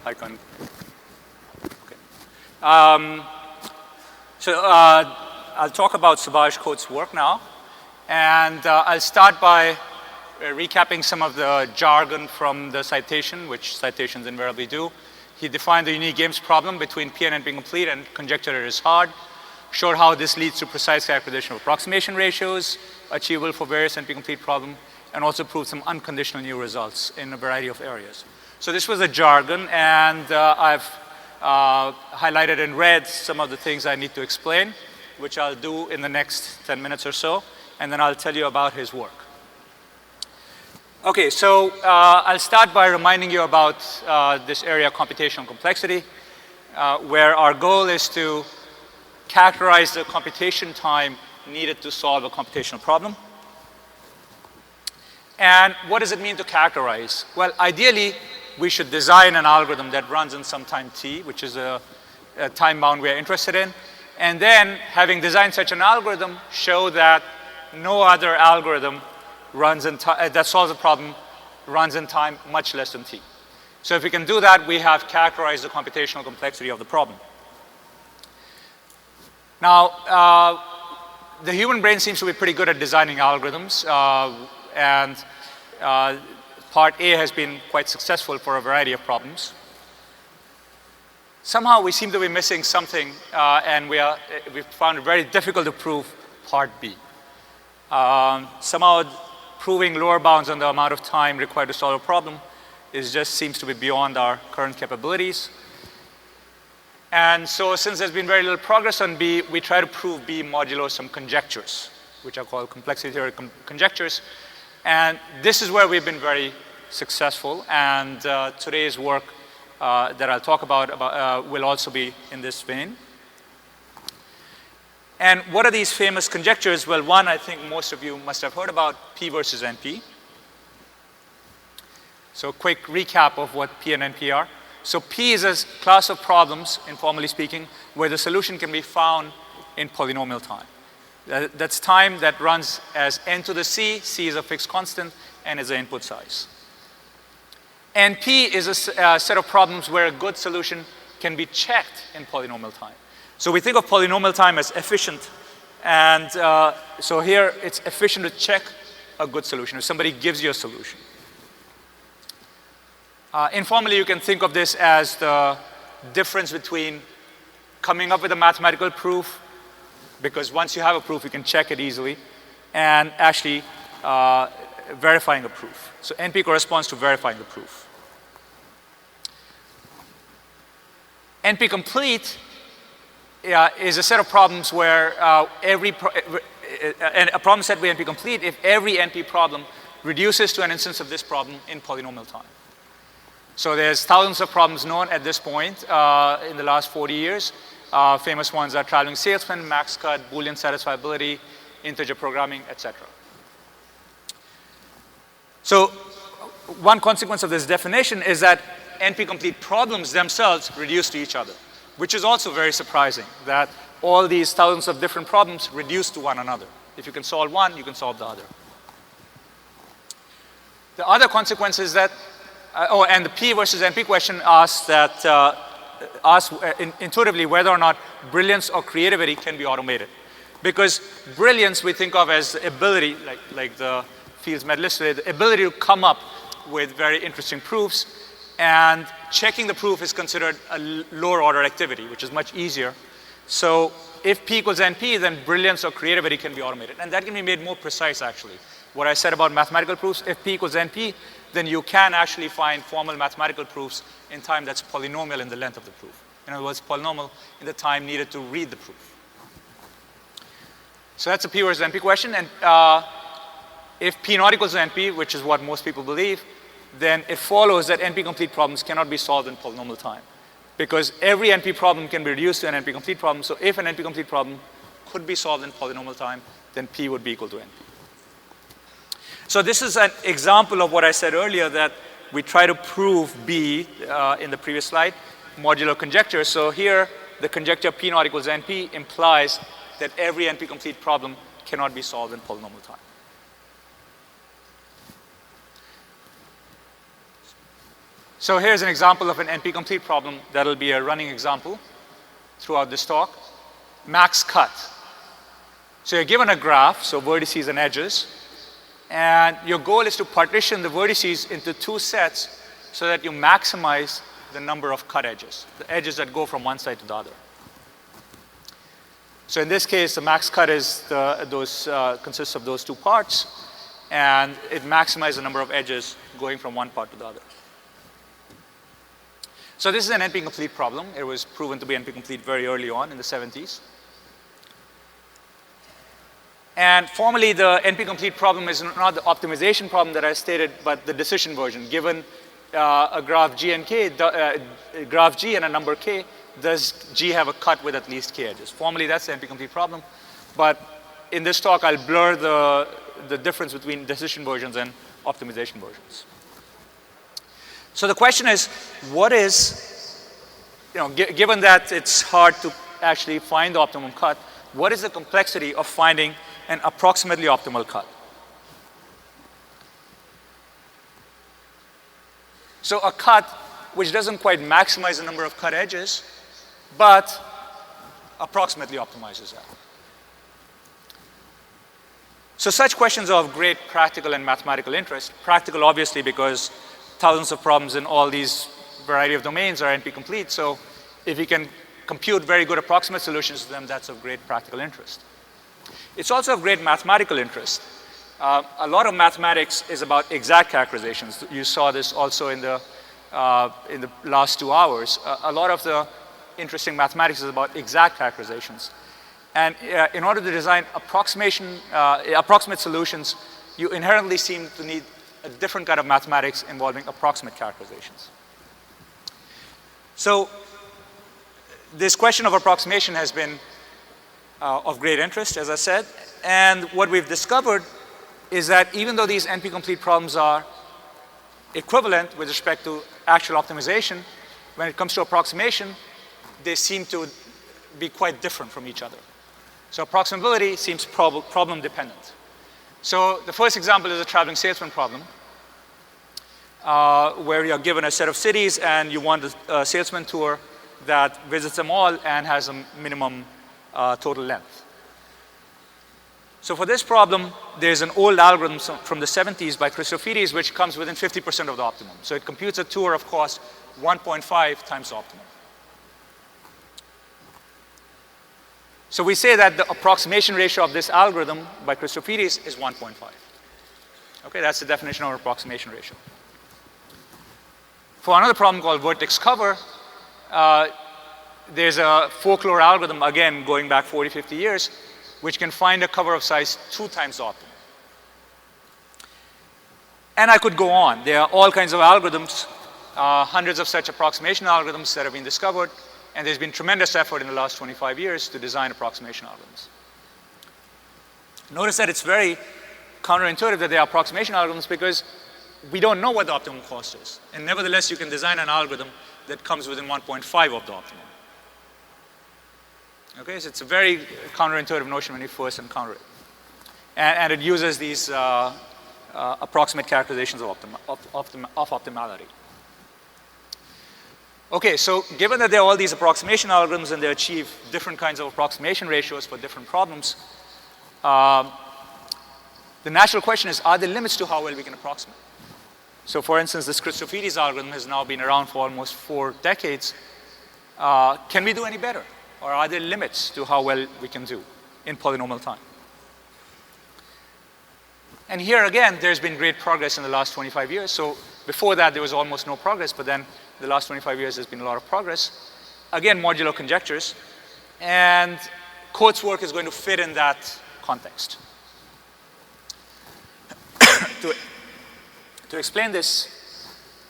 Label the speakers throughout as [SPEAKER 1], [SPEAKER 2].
[SPEAKER 1] I can. Okay. I'll talk about Subhash Khot's work now. And I'll start by recapping some of the jargon from the citation, which citations invariably do. He defined the unique games problem between P and NP complete and conjecture is hard. Showed how this leads to precise characterization of approximation ratios achievable for various NP complete problem, and also proved some unconditional new results in a variety of areas. So this was a jargon, and I've highlighted in red some of the things I need to explain, which I'll do in the next 10 minutes or so, and then I'll tell you about his work. Okay, so I'll start by reminding you about this area of computational complexity, where our goal is to characterize the computation time needed to solve a computational problem. And what does it mean to characterize? Well, ideally, we should design an algorithm that runs in some time t, which is a time bound we're interested in. And then, having designed such an algorithm, show that no other algorithm runs in that solves a problem runs in time much less than t. So if we can do that, we have characterized the computational complexity of the problem. Now, the human brain seems to be pretty good at designing algorithms, and part A has been quite successful for a variety of problems. Somehow we seem to be missing something, and we've found it very difficult to prove part B. Somehow proving lower bounds on the amount of time required to solve a problem just seems to be beyond our current capabilities. And so since there's been very little progress on B, we try to prove B modulo some conjectures, which are called complexity theory conjectures. And this is where we've been very successful. And today's work that I'll talk about will also be in this vein. And what are these famous conjectures? Well, one I think most of you must have heard about, P versus NP. So quick recap of what P and NP are. So P is a class of problems, informally speaking, where the solution can be found in polynomial time. That's time that runs as n to the c. C is a fixed constant, and is the input size. And P is a set of problems where a good solution can be checked in polynomial time. So we think of polynomial time as efficient. And so here, it's efficient to check a good solution if somebody gives you a solution. Informally, you can think of this as the difference between coming up with a mathematical proof, because once you have a proof, you can check it easily, and actually verifying a proof. So NP corresponds to verifying the proof. NP complete is a set of problems where and a problem set with NP complete if every NP problem reduces to an instance of this problem in polynomial time. So there's thousands of problems known at this point in the last 40 years. Famous ones are traveling salesman, max cut, Boolean satisfiability, integer programming, etc. So one consequence of this definition is that NP-complete problems themselves reduce to each other, which is also very surprising, that all these thousands of different problems reduce to one another. If you can solve one, you can solve the other. The other consequence is that and the P versus NP question asks intuitively whether or not brilliance or creativity can be automated. Because brilliance we think of as the ability, like the fields medalist today, the ability to come up with very interesting proofs, and checking the proof is considered a lower order activity, which is much easier. So if P equals NP, then brilliance or creativity can be automated. And that can be made more precise, actually. What I said about mathematical proofs, if P equals NP, then you can actually find formal mathematical proofs in time that's polynomial in the length of the proof. In other words, polynomial in the time needed to read the proof. So that's a P versus NP question. And if P not equals to NP, which is what most people believe, then it follows that NP-complete problems cannot be solved in polynomial time. Because every NP problem can be reduced to an NP-complete problem. So if an NP-complete problem could be solved in polynomial time, then P would be equal to NP. So this is an example of what I said earlier, that we try to prove B in the previous slide, modular conjecture. So here, the conjecture P not equals NP implies that every NP-complete problem cannot be solved in polynomial time. So here's an example of an NP-complete problem that'll be a running example throughout this talk. Max cut. So you're given a graph, so vertices and edges, and your goal is to partition the vertices into two sets so that you maximize the number of cut edges, the edges that go from one side to the other. So in this case, the max cut is consists of those two parts, and it maximizes the number of edges going from one part to the other. So this is an NP-complete problem. It was proven to be NP-complete very early on in the 70s. And formally, the NP-complete problem is not the optimization problem that I stated, but the decision version. Given a graph G and K, graph G and a number K, does G have a cut with at least K edges? Formally, that's the NP-complete problem. But in this talk, I'll blur the difference between decision versions and optimization versions. So the question is, what is, given that it's hard to actually find the optimum cut, what is the complexity of finding an approximately optimal cut? So a cut which doesn't quite maximize the number of cut edges, but approximately optimizes that. So such questions are of great practical and mathematical interest. Practical, obviously, because thousands of problems in all these variety of domains are NP-complete. So if you can compute very good approximate solutions to them, that's of great practical interest. It's also of great mathematical interest. A lot of mathematics is about exact characterizations. You saw this also in the last 2 hours. A lot of the interesting mathematics is about exact characterizations. And in order to design approximate solutions, you inherently seem to need a different kind of mathematics involving approximate characterizations. So this question of approximation has been of great interest, as I said. And what we've discovered is that even though these NP-complete problems are equivalent with respect to actual optimization, when it comes to approximation, they seem to be quite different from each other. So approximability seems problem dependent. So the first example is a traveling salesman problem, where you're given a set of cities and you want a salesman tour that visits them all and has a minimum total length. So for this problem, there's an old algorithm from the 70s by Christofides, which comes within 50% of the optimum. So it computes a tour of cost 1.5 times the optimum. So we say that the approximation ratio of this algorithm by Christofides is 1.5. Okay, that's the definition of approximation ratio. For another problem called vertex cover, there's a folklore algorithm, again, going back 40, 50 years, which can find a cover of size 2 times the optimum. And I could go on. There are all kinds of algorithms, hundreds of such approximation algorithms that have been discovered, and there's been tremendous effort in the last 25 years to design approximation algorithms. Notice that it's very counterintuitive that they are approximation algorithms because we don't know what the optimum cost is. And nevertheless, you can design an algorithm that comes within 1.5 of the optimum. Okay, so it's a very counterintuitive notion when you first encounter it. And it uses these approximate characterizations of optimality. Okay, so given that there are all these approximation algorithms and they achieve different kinds of approximation ratios for different problems, the natural question is, are there limits to how well we can approximate? So for instance, this Christofides algorithm has now been around for almost 4 decades. Can we do any better? Or are there limits to how well we can do in polynomial time? And here again, there's been great progress in the last 25 years. So before that, there was almost no progress, but then the last 25 years, there's been a lot of progress. Again, modular conjectures. And Khot's work is going to fit in that context. To explain this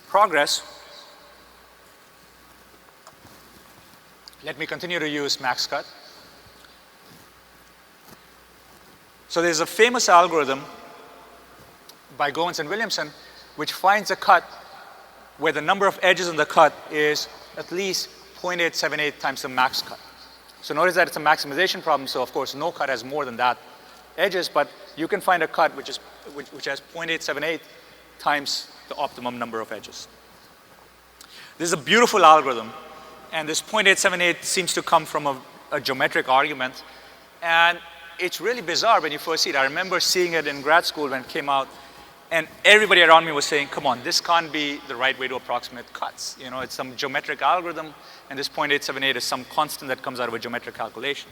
[SPEAKER 1] progress, let me continue to use max cut. So there's a famous algorithm by Goins and Williamson which finds a cut where the number of edges in the cut is at least 0.878 times the max cut. So notice that it's a maximization problem, so of course no cut has more than that edges, but you can find a cut which has 0.878 times the optimum number of edges. This is a beautiful algorithm. And this 0.878 seems to come from a geometric argument. And it's really bizarre when you first see it. I remember seeing it in grad school when it came out. And everybody around me was saying, come on, this can't be the right way to approximate cuts. You know, it's some geometric algorithm, and this 0.878 is some constant that comes out of a geometric calculation.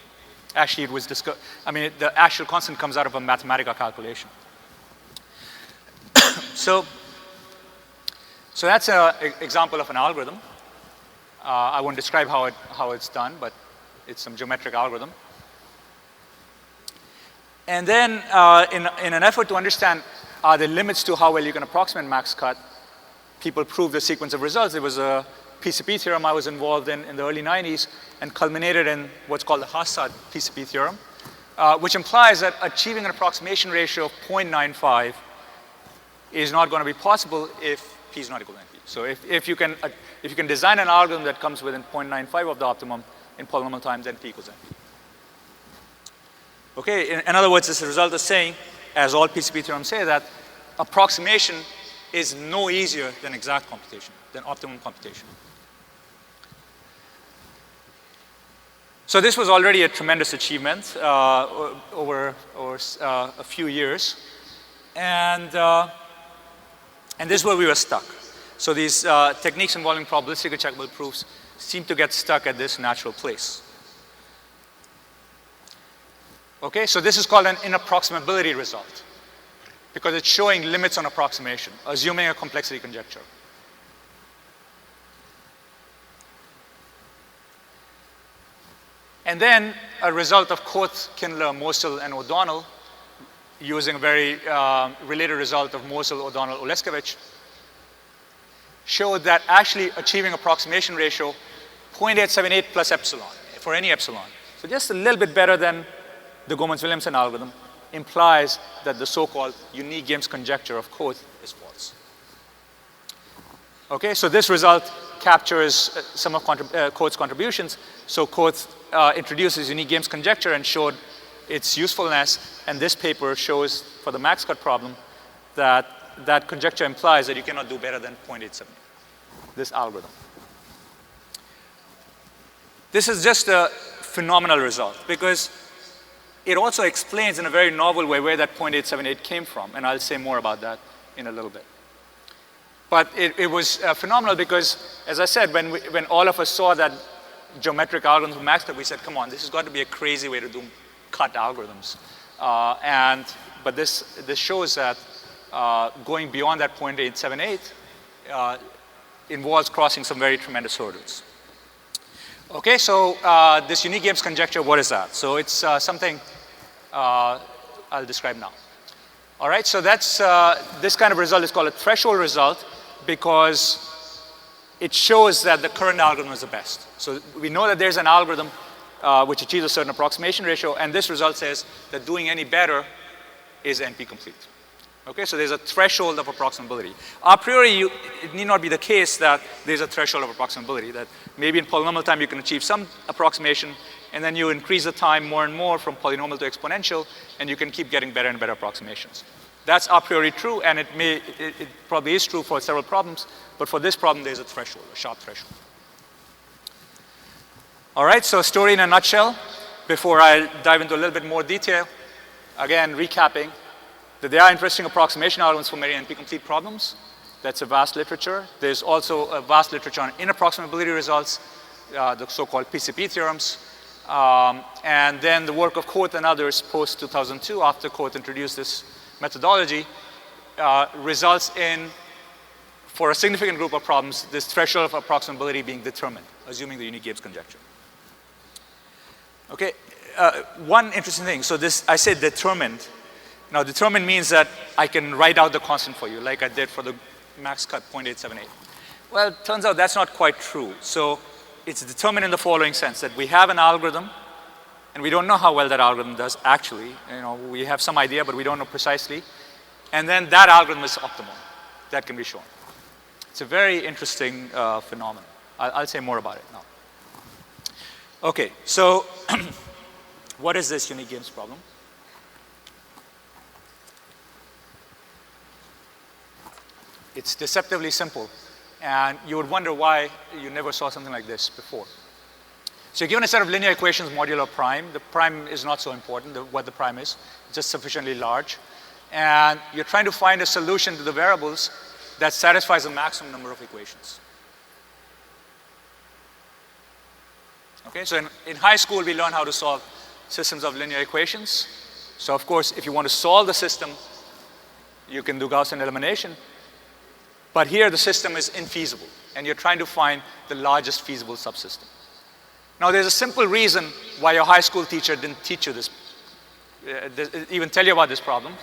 [SPEAKER 1] Actually, it was discussed. I mean, the actual constant comes out of a mathematical calculation. So that's an example of an algorithm. I won't describe how it's done, but it's some geometric algorithm. And then in an effort to understand are there limits to how well you can approximate max cut, people proved a sequence of results. There was a Pcp theorem I was involved in the early 90s and culminated in what's called the Hassad Pcp theorem, which implies that achieving an approximation ratio of 0.95 is not going to be possible if p is not equal to np. So if you can design an algorithm that comes within 0.95 of the optimum in polynomial time, then p equals np. Okay, in other words, this result is saying, as all Pcp theorems say, that approximation is no easier than exact computation, than optimum computation. So this was already a tremendous achievement over a few years. And this is where we were stuck. So these techniques involving probabilistically checkable proofs seem to get stuck at this natural place. Okay, so this is called an inapproximability result because it's showing limits on approximation, assuming a complexity conjecture. And then a result of Khot, Kindler, Mosul, and O'Donnell using a very related result of Mosul, O'Donnell, Oleskevich showed that actually achieving approximation ratio 0.878 plus epsilon for any epsilon. So just a little bit better than the Gomez-Williamson algorithm implies that the so-called unique Gibbs conjecture of Khot is false. Okay, so this result captures some of Khot's contributions. So Khot introduces unique Gibbs conjecture and showed its usefulness, and this paper shows for the max cut problem that that conjecture implies that you cannot do better than 0.87, this algorithm. This is just a phenomenal result because it also explains in a very novel way where that 0.878 came from, and I'll say more about that in a little bit. But it was phenomenal because, as I said, when all of us saw that geometric algorithm for max cut, we said, come on, this has got to be a crazy way to do cut algorithms. But this shows that going beyond that 0.878 involves crossing some very tremendous hurdles. Okay, so this unique Gibbs conjecture, what is that? So it's something I'll describe now. All right, so that's this kind of result is called a threshold result because it shows that the current algorithm is the best. So we know that there's an algorithm which achieves a certain approximation ratio, and this result says that doing any better is NP complete. Okay, so there's a threshold of approximability. A priori, it need not be the case that there's a threshold of approximability, that maybe in polynomial time you can achieve some approximation, and then you increase the time more and more from polynomial to exponential, and you can keep getting better and better approximations. That's a priori true, and it probably is true for several problems, but for this problem, there's a threshold, a sharp threshold. All right, so story in a nutshell, before I dive into a little bit more detail. Again, recapping, that there are interesting approximation algorithms for many NP-complete problems. That's a vast literature. There's also a vast literature on inapproximability results, the so-called Pcp theorems. And then the work of Khot and others post-2002, after Khot introduced this methodology, results in, for a significant group of problems, this threshold of approximability being determined, assuming the unique Gibbs conjecture. Okay, one interesting thing. So this, I said determined. Now, determined means that I can write out the constant for you, like I did for the max cut 0.878. Well, it turns out that's not quite true. So it's determined in the following sense, that we have an algorithm, and we don't know how well that algorithm does actually. You know, we have some idea, but we don't know precisely. And then that algorithm is optimal. That can be shown. It's a very interesting phenomenon. I'll say more about it now. Okay, so what is this unique Gibbs problem? It's deceptively simple. And you would wonder why you never saw something like this before. So you're given a set of linear equations modulo prime. The prime is not so important, what the prime is. It's just sufficiently large. And you're trying to find a solution to the variables that satisfies the maximum number of equations. Okay, so in high school, we learn how to solve systems of linear equations. So of course, if you want to solve the system, you can do Gaussian elimination. But here, the system is infeasible, and you're trying to find the largest feasible subsystem. Now, there's a simple reason why your high school teacher didn't teach you this, even tell you about this problem,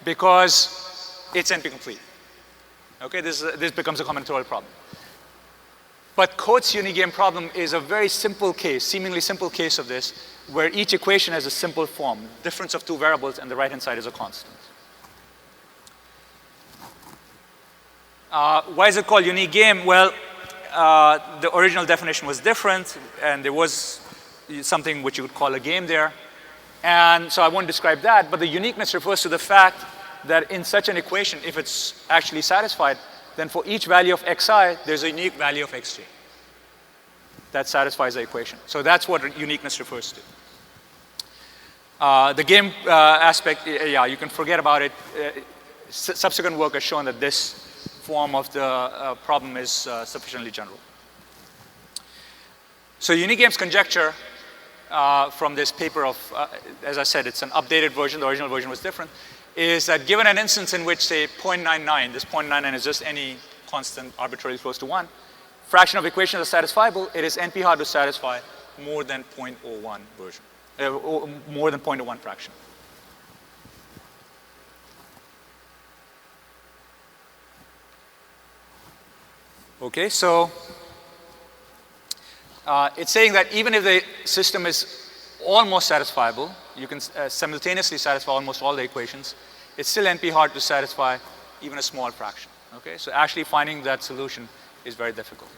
[SPEAKER 1] because it's NP-complete. Okay, this becomes a combinatorial problem. But Khot's unigame problem is a very simple case, seemingly simple case of this, where each equation has a simple form, difference of two variables, and the right-hand side is a constant. Why is it called unique game? Well, the original definition was different, and there was something which you would call a game there. And so I won't describe that, but the uniqueness refers to the fact that in such an equation, if it's actually satisfied, then for each value of xi, there's a unique value of xj that satisfies the equation. So that's what uniqueness refers to. The game aspect, yeah, you can forget about it. Subsequent work has shown that this form of the problem is sufficiently general. So Unigame's conjecture from this paper of, as I said, it's an updated version, the original version was different, is that given an instance in which, say, 0.99, this 0.99 is just any constant arbitrarily close to 1, fraction of equations are satisfiable, it is NP hard to satisfy more than 0.01 version, more than 0.01 fraction. Okay, so it's saying that even if the system is almost satisfiable, you can simultaneously satisfy almost all the equations, it's still NP hard to satisfy even a small fraction. Okay, so actually finding that solution is very difficult.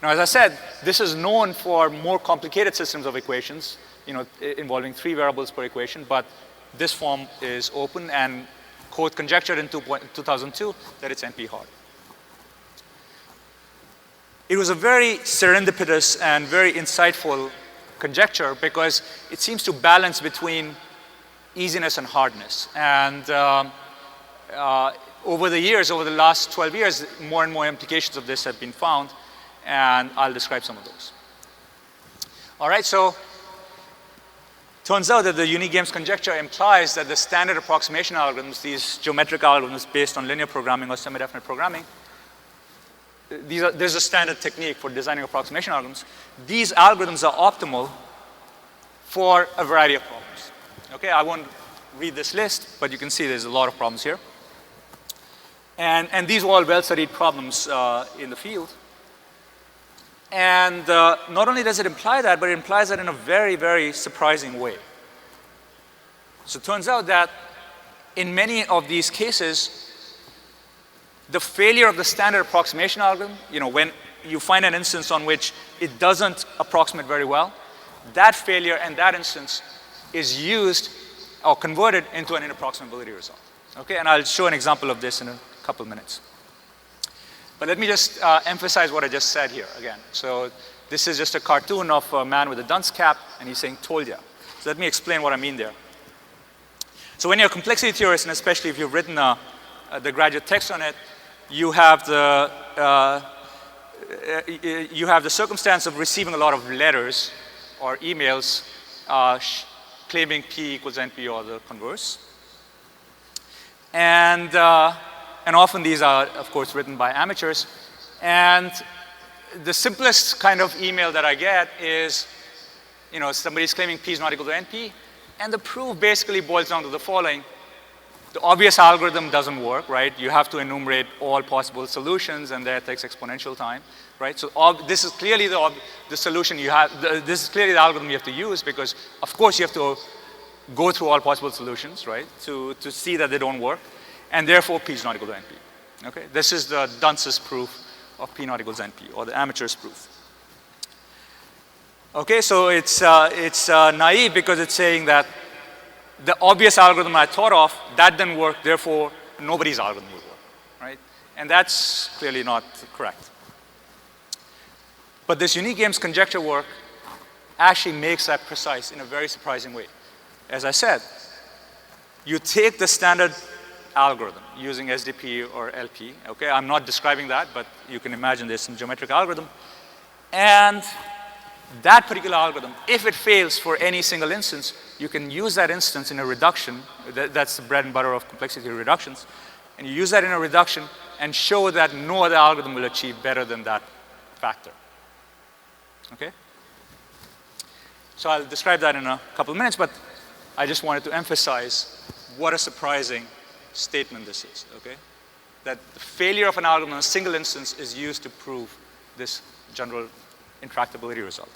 [SPEAKER 1] Now, as I said, this is known for more complicated systems of equations, involving 3 variables per equation, but this form is open, and Khot conjectured in 2002 that it's NP hard. It was a very serendipitous and very insightful conjecture because it seems to balance between easiness and hardness. And over the years, over the last 12 years, more and more implications of this have been found, and I'll describe some of those. All right, so turns out that the unigame's conjecture implies that the standard approximation algorithms, these geometric algorithms based on linear programming or semi-definite programming, there's a standard technique for designing approximation algorithms. These algorithms are optimal for a variety of problems. Okay, I won't read this list, but you can see there's a lot of problems here. And these are all well-studied problems in the field. And not only does it imply that, but it implies that in a very, very surprising way. So it turns out that in many of these cases, the failure of the standard approximation algorithm, when you find an instance on which it doesn't approximate very well, that failure and that instance is used or converted into an inapproximability result. Okay, and I'll show an example of this in a couple of minutes. But let me just emphasize what I just said here again. So this is just a cartoon of a man with a dunce cap, and he's saying, told ya. So let me explain what I mean there. So when you're a complexity theorist, and especially if you've written the graduate text on it, you have the circumstance of receiving a lot of letters or emails claiming P equals NP or the converse. And often these are, of course, written by amateurs. And the simplest kind of email that I get is, somebody's claiming P is not equal to NP. And the proof basically boils down to the following. The obvious algorithm doesn't work, right? You have to enumerate all possible solutions, and that takes exponential time, right? So this is clearly the solution you have. This is clearly the algorithm you have to use because, of course, you have to go through all possible solutions, right, to see that they don't work, and therefore P is not equal to NP. Okay, this is the dunce's proof of P not equals NP, or the amateur's proof. Okay, so it's naive because it's saying that the obvious algorithm I thought of, that didn't work, therefore nobody's algorithm will work, right? And that's clearly not correct. But this unique games conjecture work actually makes that precise in a very surprising way. As I said, you take the standard algorithm using SDP or LP. Okay, I'm not describing that, but you can imagine there's some geometric algorithm. And that particular algorithm, if it fails for any single instance, you can use that instance in a reduction. That's the bread and butter of complexity reductions. And you use that in a reduction and show that no other algorithm will achieve better than that factor. Okay? So I'll describe that in a couple of minutes, but I just wanted to emphasize what a surprising statement this is, okay? That the failure of an algorithm in a single instance is used to prove this general intractability result.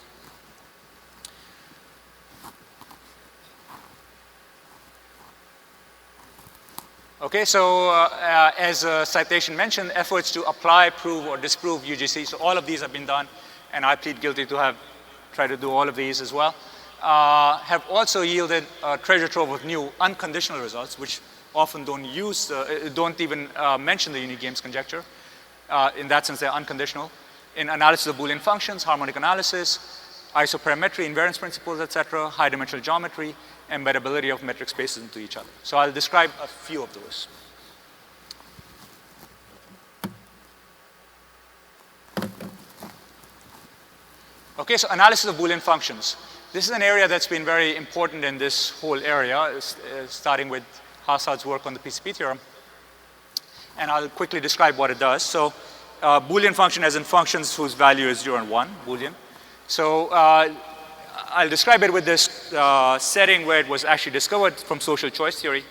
[SPEAKER 1] Okay, so as a citation mentioned, efforts to apply, prove, or disprove UGC, so all of these have been done, and I plead guilty to have tried to do all of these as well, have also yielded a treasure trove of new unconditional results, which often don't use, don't even mention the unique games conjecture. In that sense, they're unconditional. In analysis of Boolean functions, harmonic analysis, isoperimetry, invariance principles, etc., high-dimensional geometry, embeddability of metric spaces into each other. So I'll describe a few of those. Okay, so analysis of Boolean functions. This is an area that's been very important in this whole area, starting with Hasad's work on the Pcp theorem. And I'll quickly describe what it does. So Boolean function as in functions whose value is 0 and 1, Boolean. So I'll describe it with this setting where it was actually discovered from social choice theory.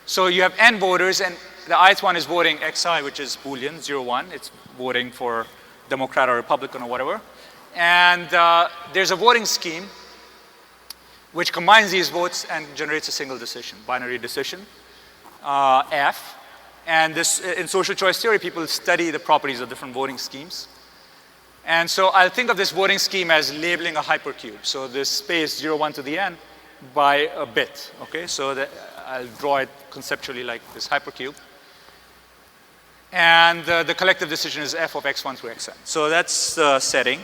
[SPEAKER 1] So you have n voters, and the ith one is voting xi, which is Boolean, 0, 1. It's voting for Democrat or Republican or whatever. And there's a voting scheme which combines these votes and generates a single decision, binary decision, F. And this, in social choice theory, people study the properties of different voting schemes. And so I'll think of this voting scheme as labeling a hypercube. So this space 0, 1 to the n by a bit, okay? So I'll draw it conceptually like this hypercube. And the collective decision is f of x1 through xn. So that's the setting.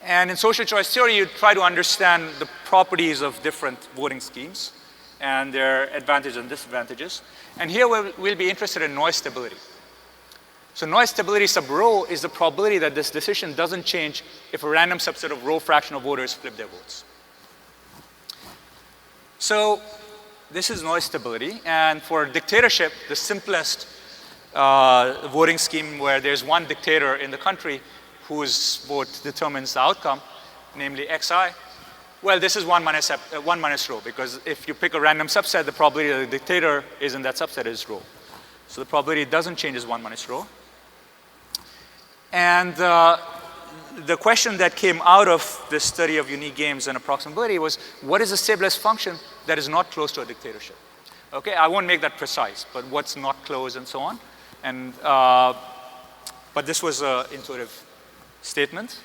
[SPEAKER 1] And in social choice theory, you try to understand the properties of different voting schemes and their advantages and disadvantages. And here we'll be interested in noise stability. So noise stability sub rho is the probability that this decision doesn't change if a random subset of rho fractional voters flip their votes. So this is noise stability. And for dictatorship, the simplest voting scheme where there's one dictator in the country whose vote determines the outcome, namely xi, well, this is 1 minus rho, because if you pick a random subset, the probability that the dictator is in that subset is rho. So the probability it doesn't change is 1 minus rho. And the question that came out of this study of unique games and approximability was, what is a stabilized function that is not close to a dictatorship? Okay, I won't make that precise, but what's not close and so on. And, but this was an intuitive statement.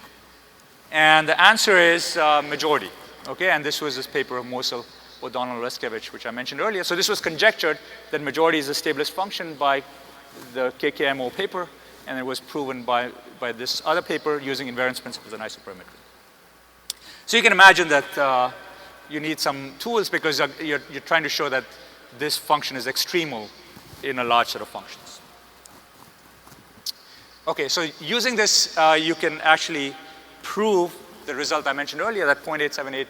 [SPEAKER 1] And the answer is majority. Okay, and this was this paper of Mosul, O'Donnell, Leskevich, which I mentioned earlier. So this was conjectured that majority is a stabilized function by the KKMO paper, and it was proven by this other paper using invariance principles and isoperimetry. So you can imagine that you need some tools because you're trying to show that this function is extremal in a large set of functions. Okay, so using this, you can actually prove the result I mentioned earlier, that 0.878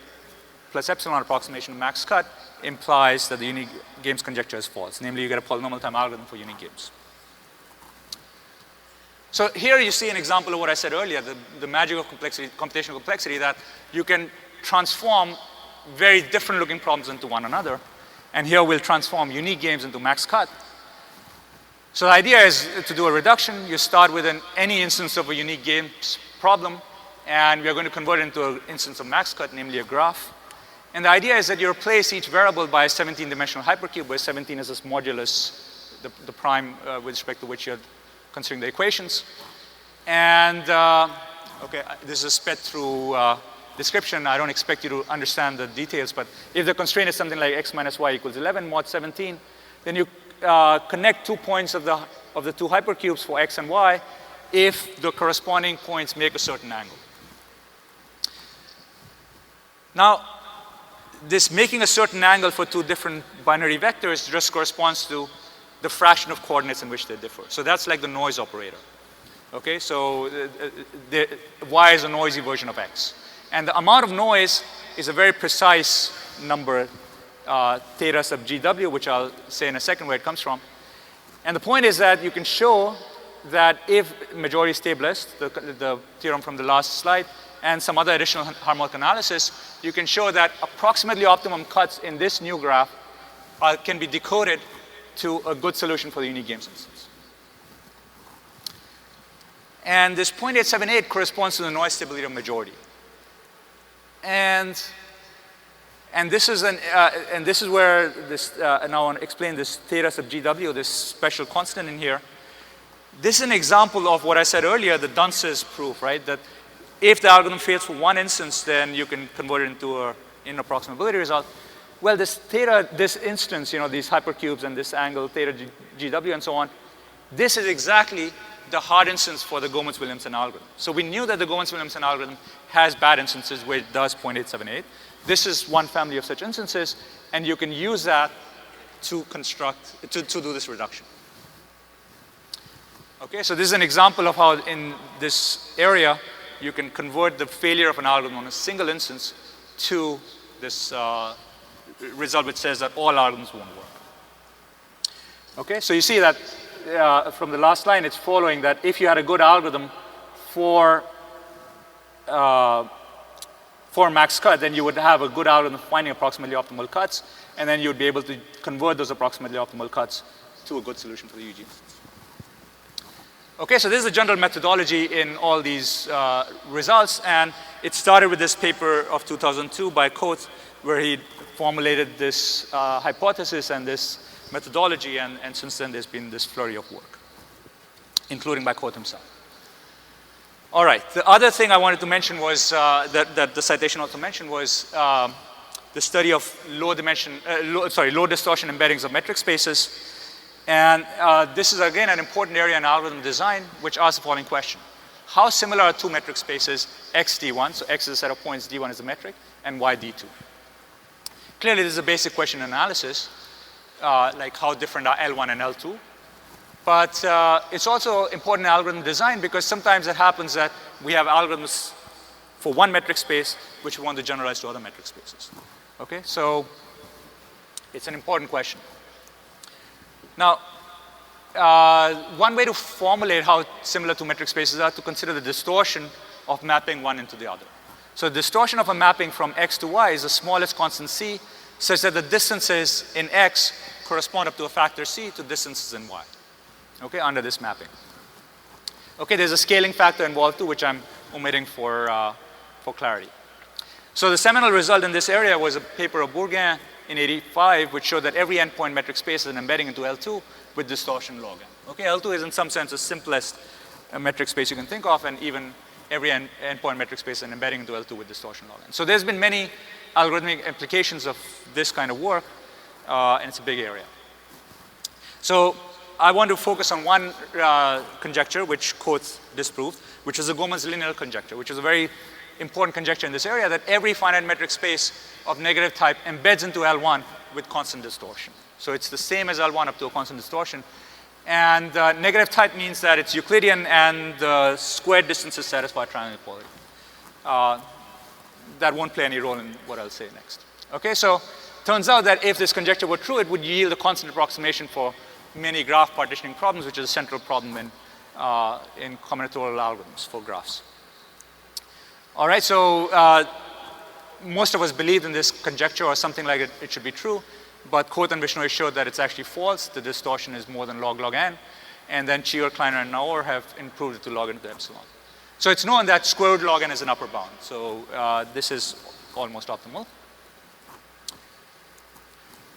[SPEAKER 1] plus epsilon approximation of max cut implies that the unique games conjecture is false. Namely, you get a polynomial time algorithm for unique games. So here you see an example of what I said earlier, the magic of complexity, computational complexity, that you can transform very different looking problems into one another. And here we'll transform unique games into max cut. So the idea is to do a reduction. You start with any instance of a unique games problem, and we are going to convert it into an instance of max cut, namely a graph. And the idea is that you replace each variable by a 17-dimensional hypercube, where 17 is this modulus, the prime with respect to which you're considering the equations. And okay, this is a sped through description. I don't expect you to understand the details, but if the constraint is something like x minus y equals 11 mod 17, then you connect 2 points of the two hypercubes for x and y, if the corresponding points make a certain angle. Now, this making a certain angle for two different binary vectors just corresponds to the fraction of coordinates in which they differ. So that's like the noise operator. Okay, so y is a noisy version of x. And the amount of noise is a very precise number, theta sub GW, which I'll say in a second where it comes from. And the point is that you can show that if majority stabilist, the theorem from the last slide, and some other additional harmonic analysis, you can show that approximately optimum cuts in this new graph can be decoded to a good solution for the unique games instance. And this 0.878 corresponds to the noise stability of majority. And this is where this, now I want to explain this theta sub GW, this special constant in here. This is an example of what I said earlier, the Dunce's proof, right? That if the algorithm fails for one instance, then you can convert it into an inapproximability result. Well, this theta, this instance, you know, these hypercubes and this angle, theta GW and so on, this is exactly the hard instance for the Gomez-Williamson algorithm. So we knew that the Gomez-Williamson algorithm has bad instances where it does 0.878. This is one family of such instances, and you can use that to construct, to do this reduction. Okay, so this is an example of how in this area, you can convert the failure of an algorithm on a single instance to this result which says that all algorithms won't work. Okay, so you see that from the last line, it's following that if you had a good algorithm for max cut, then you would have a good algorithm for finding approximately optimal cuts, and then you would be able to convert those approximately optimal cuts to a good solution for the UG instance. Okay, so this is the general methodology in all these results, and it started with this paper of 2002 by Khot, where he formulated this hypothesis and this methodology, and since then there's been this flurry of work, including by Khot himself. All right, the other thing I wanted to mention was, that the citation also mentioned was the study of low distortion embeddings of metric spaces. And this is, again, an important area in algorithm design, which asks the following question. How similar are two metric spaces, x d1, so x is a set of points, d1 is a metric, and y d2? Clearly, this is a basic question in analysis, like how different are L1 and L2. But it's also important in algorithm design because sometimes it happens that we have algorithms for one metric space which we want to generalize to other metric spaces. Okay, so it's an important question. Now, one way to formulate how similar two metric spaces are to consider the distortion of mapping one into the other. So the distortion of a mapping from x to y is the smallest constant c, such that the distances in x correspond up to a factor c to distances in y, okay, under this mapping. Okay, there's a scaling factor involved too, which I'm omitting for clarity. So the seminal result in this area was a paper of Bourgain in '85, which showed that every endpoint metric space is an embedding into L2 with distortion log n. Okay, L2 is in some sense the simplest metric space you can think of, and even every endpoint metric space is an embedding into L2 with distortion log n. So there's been many algorithmic implications of this kind of work, and it's a big area. So I want to focus on one conjecture which Khot disproved, which is the Gomez linear conjecture, which is a very important conjecture in this area, that every finite metric space of negative type embeds into L1 with constant distortion. So it's the same as L1 up to a constant distortion. And negative type means that it's Euclidean and the squared distances satisfy triangle equality. That won't play any role in what I'll say next. Okay, so turns out that if this conjecture were true, it would yield a constant approximation for many graph partitioning problems, which is a central problem in combinatorial algorithms for graphs. All right, so most of us believed in this conjecture or something like it should be true, but Khot and Vishnoi showed that it's actually false. The distortion is more than log n, and then Chior, Kleiner, and Naor have improved it to log n to the epsilon. So it's known that square root log n is an upper bound. So this is almost optimal.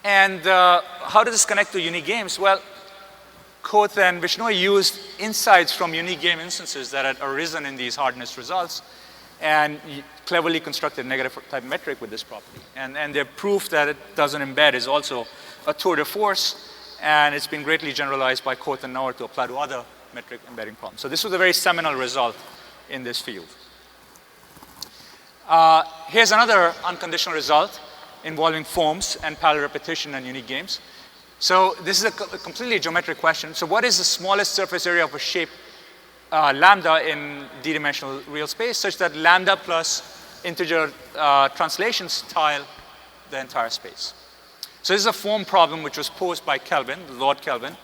[SPEAKER 1] And how does this connect to unique games? Well, Khot and Vishnoi used insights from unique game instances that had arisen in these hardness results and cleverly constructed a negative type metric with this property. And their proof that it doesn't embed is also a tour de force, and it's been greatly generalized by Khot and Naor to apply to other metric embedding problem. So this was a very seminal result in this field. Here's another unconditional result involving forms and parallel repetition and unique games. So this is a completely geometric question. So what is the smallest surface area of a shape lambda in d-dimensional real space such that lambda plus integer translations tile the entire space? So this is a form problem which was posed by Kelvin, Lord Kelvin,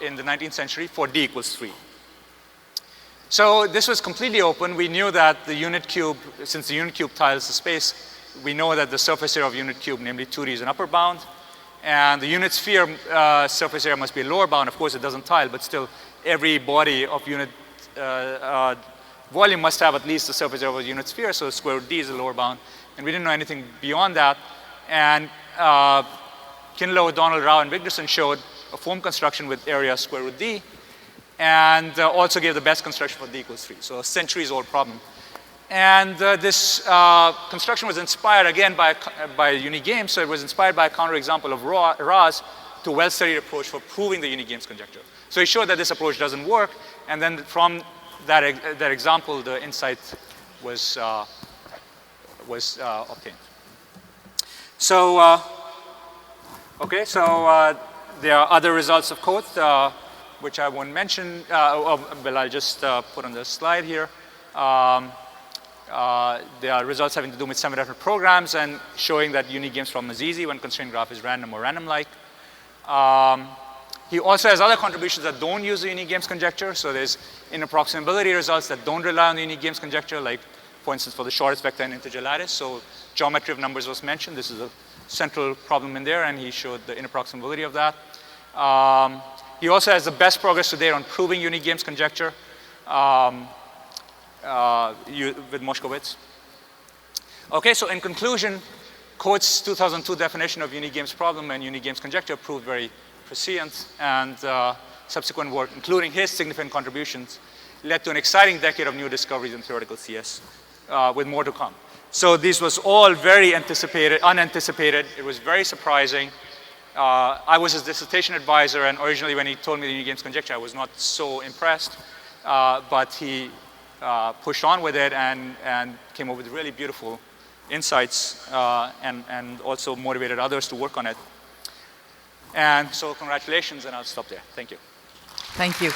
[SPEAKER 1] in the 19th century for d equals 3. So this was completely open. We knew that the unit cube, since the unit cube tiles the space, we know that the surface area of unit cube, namely 2d, is an upper bound. And the unit sphere surface area must be a lower bound. Of course, it doesn't tile, but still, every body of unit volume must have at least the surface area of a unit sphere, so square root d is a lower bound. And we didn't know anything beyond that. And Kinlow, Donald, Rao, and Vigdorsen showed a form construction with area square root d, and also gave the best construction for d equals 3. So a centuries-old problem. And this construction was inspired again by unique games. So it was inspired by a counterexample of Ra's to a well-studied approach for proving the unique games conjecture. So he showed that this approach doesn't work, and then from that example, the insight was obtained. So okay, so there are other results of Khot, which I won't mention. Well, I'll just put on the slide here. There are results having to do with 7 different programs and showing that unique games problem is easy when constrained graph is random or random-like. He also has other contributions that don't use the unique games conjecture. So there's inapproximability results that don't rely on the unique games conjecture, like, for instance, for the shortest vector in integer lattice. So geometry of numbers was mentioned. This is a central problem in there, and he showed the inapproximability of that. He also has the best progress today on proving unique games conjecture with Moshkowitz. Okay, so in conclusion, Khot's 2002 definition of unique games problem and unique games conjecture proved very prescient, and subsequent work, including his significant contributions, led to an exciting decade of new discoveries in theoretical CS, with more to come. So this was all very unanticipated. It was very surprising. I was his dissertation advisor, and originally when he told me the unique games conjecture, I was not so impressed, but he pushed on with it and came up with really beautiful insights, and also motivated others to work on it. And so congratulations, and I'll stop there. Thank you.
[SPEAKER 2] Thank you.